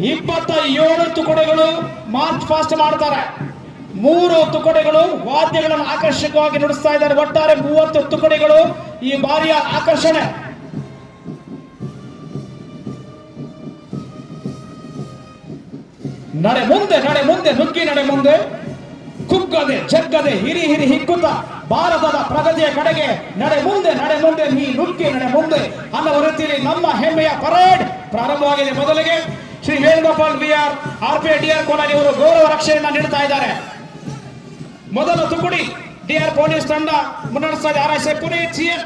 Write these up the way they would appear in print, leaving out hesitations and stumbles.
27 ತುಕಡಿಗಳು March past ಮಾಡ್ತಾರೆ. 3 ತುಕಡಿಗಳು ವಾದ್ಯಗಳನ್ನು ಆಕರ್ಷಕವಾಗಿ ನುಡಿಸ್ತಾ ಇದ್ದಾರೆ. ಒಟ್ಟಾರೆ 30 ತುಕಡಿಗಳು ಈ ಬಾರಿಯ ಆಕರ್ಷಣೆ. ನಡೆ ಮುಂದೆ ನುಗ್ಗಿ ನಡೆ ಮುಂದೆ, ಕುಗ್ಗದೆ ಜಗ್ಗದೆ ಹಿರಿ ಹಿಕ್ಕುತ್ತ ಭಾರತದ ಪ್ರಗತಿಯ ಕಡೆಗೆ ನಡೆ ಮುಂದೆ ನೀ ನುಗ್ಗಿ ನಡೆ ಮುಂದೆ ಅನ್ನೋ ರೀತಿಯಲ್ಲಿ ನಮ್ಮ ಹೆಮ್ಮೆಯ ಪರೇಡ್ ಪ್ರಾರಂಭವಾಗಿದೆ. ಮೊದಲಿಗೆ ಶ್ರೀ ವೇಣುಗೋಪಾಲ್ ಬಿಆರ್ RPDR ಕೋಲಾರ್ ಇವರು ಗೌರವ ರಕ್ಷೆಯನ್ನ ನೀಡುತ್ತಾ ಇದ್ದಾರೆ. ಮೊದಲ ತುಕಡಿ ಡಿಆರ್ ಪೊಲೀಸ್ ತಂಡ ಮುನ್ನಡೆಸ್ತಾ ಇದೆ. RSI Puneeth CM.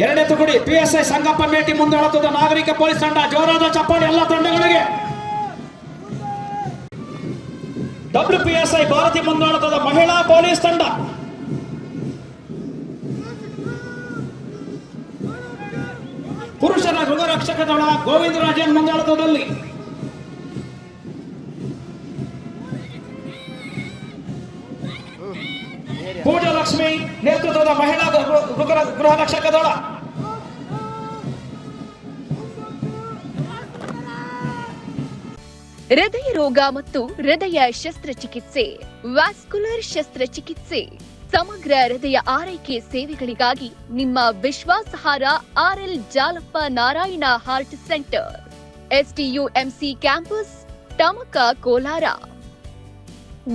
ಎರಡನೇ ತುಕಡಿ PSI ಸಂಗಪ್ಪ ಮೇಟಿ ಮುಂದಾಳುತ್ತದೆ. ನಾಗರಿಕ ಪೊಲೀಸ್ ತಂಡ. ಜೋರಾದ ಚಪ್ಪಾಳೆ ಎಲ್ಲ ತಂಡಗಳಿಗೆ. WPSI ಭಾರತಿ ಮುಂದಾಳುತ್ತದೆ. ಮಹಿಳಾ ಪೊಲೀಸ್ ತಂಡ. ಪುರುಷರ ಗೃಹರಕ್ಷಕ ದಳ ಗೋವಿಂದರಾಜನ್ ಮುಂದಾಳುತ್ವದಲ್ಲಿ. ಪೂಜಾ ಲಕ್ಷ್ಮಿ ನೇತೃತ್ವದ ಮಹಿಳಾ ಗೃಹರಕ್ಷಕ ದಳ. ಹೃದಯ ರೋಗ ಮತ್ತು ಹೃದಯ ಶಸ್ತ್ರಚಿಕಿತ್ಸೆ, ವ್ಯಾಸ್ಕುಲರ್ ಶಸ್ತ್ರಚಿಕಿತ್ಸೆ, ಸಮಗ್ರ ಹೃದಯ ಆರೈಕೆ ಸೇವೆಗಳಿಗಾಗಿ ನಿಮ್ಮ ವಿಶ್ವಾಸಾರ್ಹ RL Jalappa Narayana heart centre, STUMC campus, Tamaka, Kolar.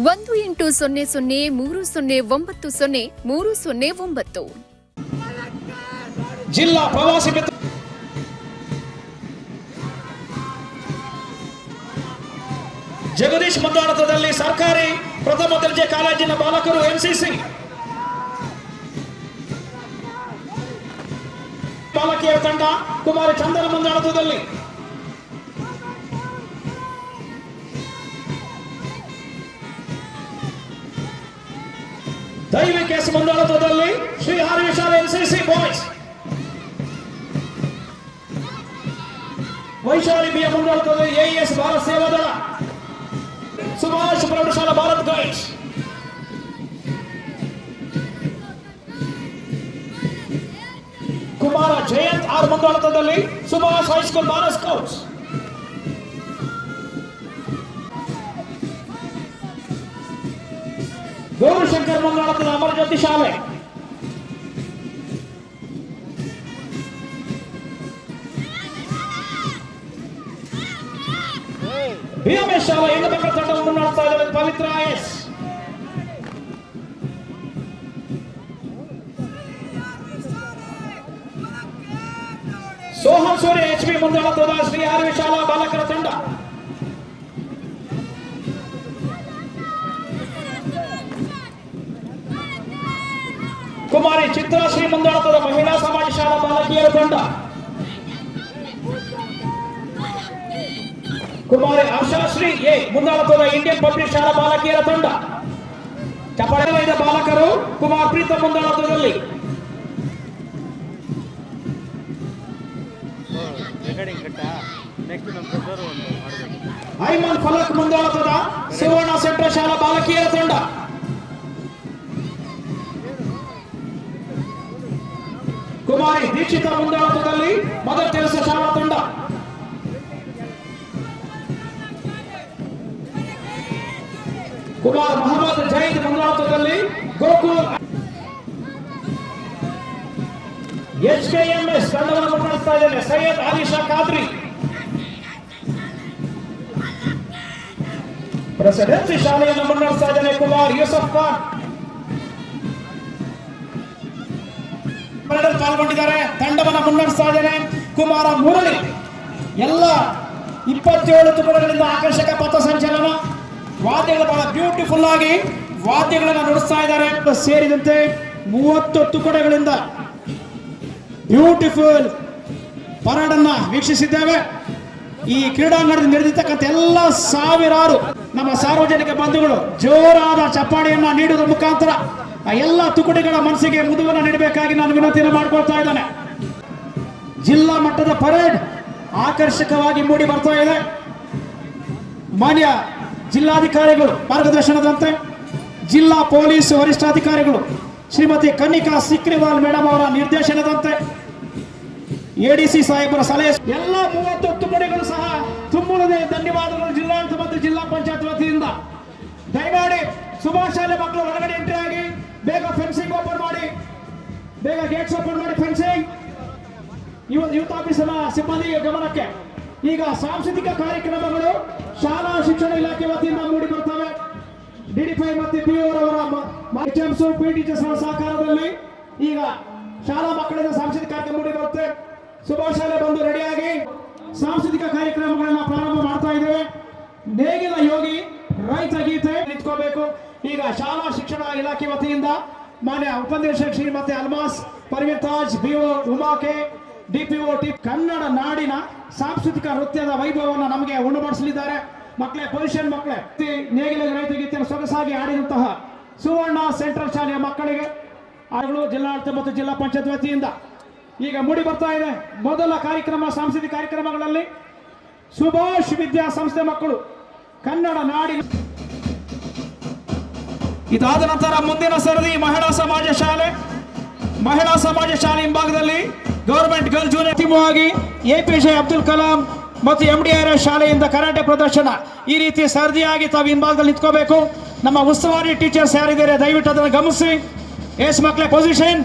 1800300309. ಜಿಲ್ಲಾ ಪ್ರವಾಸಿ ಮಿತ್ರ ಜಗದೀಶ್ ಮುಂದಾಳುತ್ವದಲ್ಲಿ ಸರ್ಕಾರಿ ಪ್ರಥಮ ದರ್ಜೆ ಕಾಲೇಜಿನ ಬಾಲಕರು NCC ಬಾಲಕಿಯರ ತಂಡ ಕುಮಾರಿ ಚಂದನ ಮುಂದಾಳುತ್ವದಲ್ಲಿ. ದೈವಿ case ಮುಂದಾಳುತ್ವದಲ್ಲಿ Shri Hari Vishala NCC boys. Vaishali ಬಿಯ ಮುಂದಾಳುತ್ವದಲ್ಲಿ AES ಭಾರತ್ ಸೇವಾ ದಳ. ಸುಭಾಷ್ ಪ್ರೌಢಶಾಲಾ ಭಾರತ್ ಗೈಡ್ಸ್. ಕುಮಾರ ಜಯಂತ್ ಆರ್ ಮುಂದಾಳುತ್ವದಲ್ಲಿ ಸುಭಾಷ್ ಹೈಸ್ಕೂಲ್ ಭಾರತ್ ಸ್ಕೌಟ್ಸ್. ಗೌರಶಂಕರ್ ಮುಂದಾಳುತ್ವದ ಅಮರಜ್ಯೋತಿ ಶಾಲೆ. BMS ಶಾಲಾ ಹೆಣ್ಣು ಮಕ್ಕಳ ತಂಡವನ್ನು ಮುನ್ನಡೆಸ್ತಾ ಇದ್ದಾರೆ ಪವಿತ್ರ IS. Sohan Surya HB ಮುಂದಾಳುತ್ವದ Shri ಹರಿ ಶಾಲಾ ಬಾಲಕರ ತಂಡ. ಕುಮಾರಿ ಚಿತ್ರಾಶ್ರೀ ಮುಂದಾಳುತ್ವದ ಮಹಿಳಾ ಸಮಾಜ ಶಾಲಾ ಬಾಲಕಿಯರ ತಂಡ. ಕುಮಾರಿ ಆಶಾಶ್ರೀ A ಮುಂದಾಳುತ್ವದ ಇಂಡಿಯನ್ ಪಬ್ಲಿಕ್ ಶಾಲಾ ಬಾಲಕಿಯರ ತಂಡ. ಚಪಳದ ಬಾಲಕರು ಕುಮಾರ್ ಪ್ರೀತಮ್ ಮುಂದಾಳುತ್ವದಲ್ಲಿ. ಐಮನ್ ಫಲಕ್ ಮುಂದಾಳುತ್ವದ ಸುವರ್ಣ ಸೆಂಟ್ರಲ್ ಶಾಲಾ ಬಾಲಕಿಯರ ತಂಡ. ಕುಮಾರಿ ದೀಕ್ಷಿತ ಮುಂದಾಳುತ್ವದಲ್ಲಿ ಮದರ್ ತೆರೇಸಾ ಶಾಲಾ ತಂಡ. ಕುಮಾರ್ ಮೊಹಮ್ಮದ್ ಜೈದ್ ಮುಂದಾಳುತ್ವದಲ್ಲಿ ಗೋಕುಲ್. HKMS ತಂಡವನ್ನು ಮುನ್ನಡೆಸ್ತಾ ಇದ್ದೇನೆ ಸೈಯದ್ ಆಲಿಶಾ ಖಾದ್ರಿ. ಪ್ರೆಸಿಡೆನ್ಸಿ ಶಾಲೆಯನ್ನು ಮುನ್ನಡೆಸ್ತಾ ಇದ್ದೇನೆ ಕುಮಾರ್ ಯೂಸಫ್ ಖಾನ್. ಪಾಲ್ಗೊಂಡಿದ್ದಾರೆ. ತಂಡವನ್ನು ಮುನ್ನಡೆಸ್ತಾ ಇದ್ದೇನೆ ಕುಮಾರ ಮುರಳಿ. ಎಲ್ಲ 27 ತುಕಡಿಗಳಿಂದ ಆಕರ್ಷಕ ಪಥ ಸಂಚಲನ. ವಾದ್ಯಗಳು ಬಹಳ ಬ್ಯೂಟಿಫುಲ್ ಆಗಿ ವಾದ್ಯಗಳನ್ನು ನುಡಿಸ್ತಾ ಇದ್ದಾರೆ. ಸೇರಿದಂತೆ 30 ತುಕಡಿಗಳಿಂದ ಬ್ಯೂಟಿಫುಲ್ ಪರೇಡ್ ಅನ್ನ ವೀಕ್ಷಿಸಿದ್ದೇವೆ. ಈ ಕ್ರೀಡಾಂಗಣದಲ್ಲಿ ನಡೆದಿರ್ತಕ್ಕಂಥ ಎಲ್ಲ ಸಾವಿರಾರು ನಮ್ಮ ಸಾರ್ವಜನಿಕ ಬಂಧುಗಳು ಜೋರಾದ ಚಪ್ಪಾಳೆಯನ್ನ ನೀಡುವುದರ ಮುಖಾಂತರ ಎಲ್ಲ ತುಕಡಿಗಳ ಮನಸ್ಸಿಗೆ ಮುದುವನ್ನು ನೀಡಬೇಕಾಗಿ ನಾನು ವಿನಂತಿಯನ್ನು ಮಾಡಿಕೊಳ್ತಾ ಇದ್ದೇನೆ. ಜಿಲ್ಲಾ ಮಟ್ಟದ ಪರೇಡ್ ಆಕರ್ಷಕವಾಗಿ ಮೂಡಿ ಬರ್ತಾ ಇದೆ. ಮಾನ್ಯ ಜಿಲ್ಲಾಧಿಕಾರಿಗಳು ಮಾರ್ಗದರ್ಶನದಂತೆ ಜಿಲ್ಲಾ ಪೊಲೀಸ್ ವರಿಷ್ಠಾಧಿಕಾರಿಗಳು ಶ್ರೀಮತಿ ಕನ್ನಿಕಾ ಸಿಕ್ರಿವಾಲ್ ಮೇಡಮ್ ಅವರ ನಿರ್ದೇಶನದಂತೆ ಎಡಿಸಿ ಸಾಹೇಬರ ಸಲಹೆ ಎಲ್ಲ 30 ತುಕಡಿಗಳು ಸಹ ತುಂಬುವುದೇ ಧನ್ಯವಾದಗಳು ಜಿಲ್ಲಾಡಳಿತ ಮತ್ತು ಜಿಲ್ಲಾ ಪಂಚಾಯತ್ ವತಿಯಿಂದ. ದಯಮಾಡಿ ಸುಭಾಷ್ ಶಾಲೆ ಮಕ್ಕಳು ಹೊರಗಡೆ ಎಂಟ್ರಿ ಆಗಿ ಬೇಗ ಫೆನ್ಸಿಂಗ್ ಓಪನ್ ಮಾಡಿ, ಬೇಗ ಗೇಟ್ಸ್ ಓಪನ್ ಮಾಡಿ ಫೆನ್ಸಿಂಗ್. ಯೂತ್ ಆಫೀಸಿನ ಸಿಬ್ಬಂದಿ ಗಮನಕ್ಕೆ. ಈಗ ಸಾಂಸ್ಕೃತಿಕ ಕಾರ್ಯಕ್ರಮಗಳು ಶಾಲಾ ಶಿಕ್ಷಣ ಇಲಾಖೆ ವತಿಯಿಂದ ಮೂಡಿ ಬರ್ತವೆ. ಡಿಡಿಪಿ ಮತ್ತು ಪಿ ಟೀಚರ್ಸ್ ಸಹಕಾರದಲ್ಲಿ ಈಗ ಶಾಲಾ ಮಕ್ಕಳಿಂದ ಸಾಂಸ್ಕೃತಿಕ ಕಾರ್ಯಕ್ರಮ ಮೂಡಿ ಬರುತ್ತೆ. ಸುಭಾಷ್ ಶಾಲೆ ಬಂದು ರೆಡಿಯಾಗಿ ಸಾಂಸ್ಕೃತಿಕ ಕಾರ್ಯಕ್ರಮಗಳನ್ನ ಪ್ರಾರಂಭ ಮಾಡ್ತಾ ಇದ್ದೇವೆ. ನೇಗಿಲ ಯೋಗಿ ರೈತ ಗೀತೆ ನಿಂತ್ಕೋಬೇಕು. ಈಗ ಶಾಲಾ ಶಿಕ್ಷಣ ಇಲಾಖೆ ವತಿಯಿಂದ ಮಾನ್ಯ ಉಪನಿರ್ದೇಶಕ ಶ್ರೀಮತಿ ಅಲ್ಮಾಸ್ ಪರ್ವೀನ್ ತಾಜ್, ಬಿಒ ಉಮಾಕೆ, ಡಿಪಿಒ ಟಿ ಕನ್ನಡ ನಾಡಿನ ಸಾಂಸ್ಕೃತಿಕ ನೃತ್ಯದ ವೈಭವವನ್ನು ನಮಗೆ ಉಣಬಡಿಸಲಿದ್ದಾರೆ. ಮಕ್ಕಳೇ, ಪೊಸಿಷನ್ ಮಕ್ಕಳೇ, ನೇಗಿಲ ರೈತ ಗೀತೆಯನ್ನು ಸೊಗಸಾಗಿ ಆಡಿದಂತಹ ಸುವರ್ಣ ಸೆಂಟ್ರಲ್ ಶಾಲೆಯ ಮಕ್ಕಳಿಗೆ ಆಳುಗಳು ಜಿಲ್ಲಾಡಳಿತ ಮತ್ತು ಜಿಲ್ಲಾ ಪಂಚಾಯತ್ ವತಿಯಿಂದ ಈಗ ಮೂಡಿ ಬರ್ತಾ ಇದೆ. ಮೊದಲ ಕಾರ್ಯಕ್ರಮ ಸಾಂಸ್ಕೃತಿಕ ಕಾರ್ಯಕ್ರಮಗಳಲ್ಲಿ ಸುಭಾಷ್ ವಿದ್ಯಾಸಂಸ್ಥೆ ಮಕ್ಕಳು ಕನ್ನಡ ನಾಡಿನ. ಇದಾದ ನಂತರ ಮುಂದಿನ ಸರದಿ ಮಹಿಳಾ ಸಮಾಜ ಶಾಲೆ ಹಿಂಭಾಗದಲ್ಲಿ ಗವರ್ಮೆಂಟ್ ಗರ್ಲ್ ಜೂನಿಯರ್ ಅಂತಿಮವಾಗಿ ಎಪಿಜೆ ಅಬ್ದುಲ್ ಕಲಾಂ ಮತ್ತು MDRS ಶಾಲೆಯಿಂದ ಕರಾಟೆ ಪ್ರದರ್ಶನ. ಈ ರೀತಿ ಸರದಿಯಾಗಿ ತಾವು ಹಿಂಭಾಗದಲ್ಲಿ ನಿಂತ್ಕೋಬೇಕು. ನಮ್ಮ ಉಸ್ತುವಾರಿ ಟೀಚರ್ಸ್ ಯಾರಿದ್ದಾರೆ ದಯವಿಟ್ಟು ಅದನ್ನು ಗಮನಿಸಿ. ಎಸ್ ಮಕ್ಕಳೇ, ಪೊಸಿಷನ್.